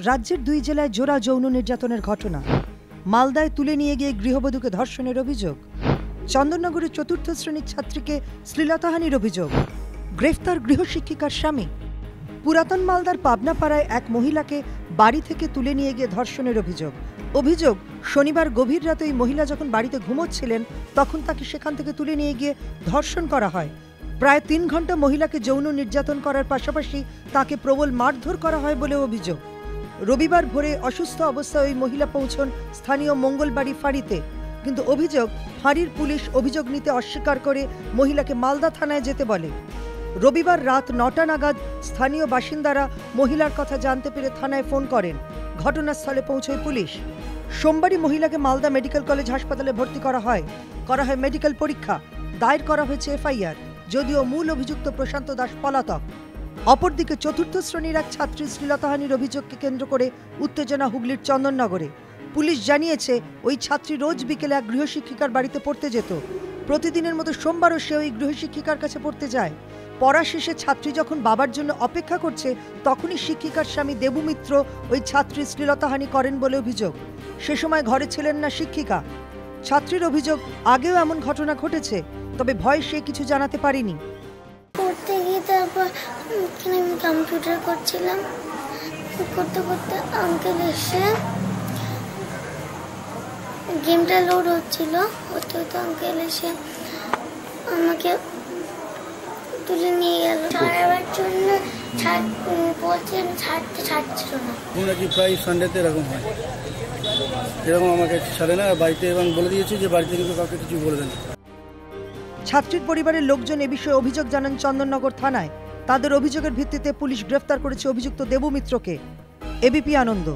রাজ্যের 2 জেলায় জোড়া যৌন নির্যাতনের ঘটনা। মালদায় তুলে নিয়ে গিয়ে গৃহবধূকে ধর্ষণের অভিযোগ। চন্দননগরের 4র্থ শ্রেণীর ছাত্রীকে শ্লীলতাহানির অভিযোগ। গ্রেফতার গৃহশিক্ষিকার স্বামী। পুরাতন মালদার পাবনাপাড়ায় এক মহিলাকে বাড়ি থেকে তুলে নিয়ে গিয়ে ধর্ষণের অভিযোগ শনিবার গভীর রাতে ওই মহিলা যখন বাড়িতে ঘুমোচ্ছিলেন তখন তাকে সেখান থেকে তুলে নিয়ে গিয়ে ধর্ষণ করা হয়। প্রায় 3 ঘন্টা মহিলাকে যৌন নির্যাতন করার পাশাপাশি তাকে প্রবল মারধর করা হয় বলে অভিযোগ। রবিবার ভোরে অসুস্থ অবস্থায় ওই মহিলা পৌঁছন স্থানীয় মঙ্গলবাড়ি ফাঁড়িতে, কিন্তু অভিযোগ ফাঁড়ির পুলিশ অভিযোগ নিতে অস্বীকার করে মহিলাকে মালদা থানায় যেতে বলে। রবিবার রাত 9টা নাগাদ স্থানীয় বাসিন্দারা মহিলার কথা জানতে পেরে থানায় ফোন করেন। ঘটনাস্থলে পৌঁছয় পুলিশ। সোমবারই মহিলাকে মালদা মেডিকেল কলেজ হাসপাতালে ভর্তি করা হয় মেডিকেল পরীক্ষা। দায়ের করা হয়েছে এফআইআর, যদিও মূল অভিযুক্ত প্রশান্ত দাস পলাতক। অপরদিকে 4র্থ শ্রেণীর এক ছাত্রী শ্লীলতাহানির অভিযোগকে কেন্দ্র করে উত্তেজনা হুগলির চন্দননগরে। পুলিশ জানিয়েছে ওই ছাত্রী রোজ বিকেলে এক গৃহশিক্ষিকার বাড়িতে পড়তে যেত। প্রতিদিনের মতো সোমবারও সে ওই গৃহশিক্ষিকার কাছে পড়তে যায়। পড়া শেষে ছাত্রী যখন বাবার জন্য অপেক্ষা করছে তখনই শিক্ষিকার স্বামী দেবু মিত্র ওই ছাত্রীর শ্লীলতাহানি করেন বলে অভিযোগ। সে সময় ঘরে ছিলেন না শিক্ষিকা। ছাত্রীর অভিযোগ আগেও এমন ঘটনা ঘটেছে, তবে ভয়ে সে কিছু জানাতে পারেনি। পড়তে গিয়ে তারপর আমি কম্পিউটার করছিলাম, করতে করতে আঙ্কেল এসে গেমটা লোড হচ্ছিল, হতে হতে আঙ্কেল এসে আমাকে তুলে নিয়ে গেল। ছাড়াবার জন্য বলছেন ছাড়ছিল না। নাকি প্রায় সানডেতে এরকম হয়, এরকম আমাকে ছাড়ে না বাড়িতে, এবং বলে দিয়েছে যে বাড়িতে কিন্তু কাউকে কিছু বলবে না। ছাত্রীর পরিবারের লোকজন এ বিষয়ে অভিযোগ জানান চন্দননগর থানায়। তাদের অভিযোগের ভিত্তিতে পুলিশ গ্রেফতার করেছে অভিযুক্ত দেবু মিত্রকে। এবিপি আনন্দ।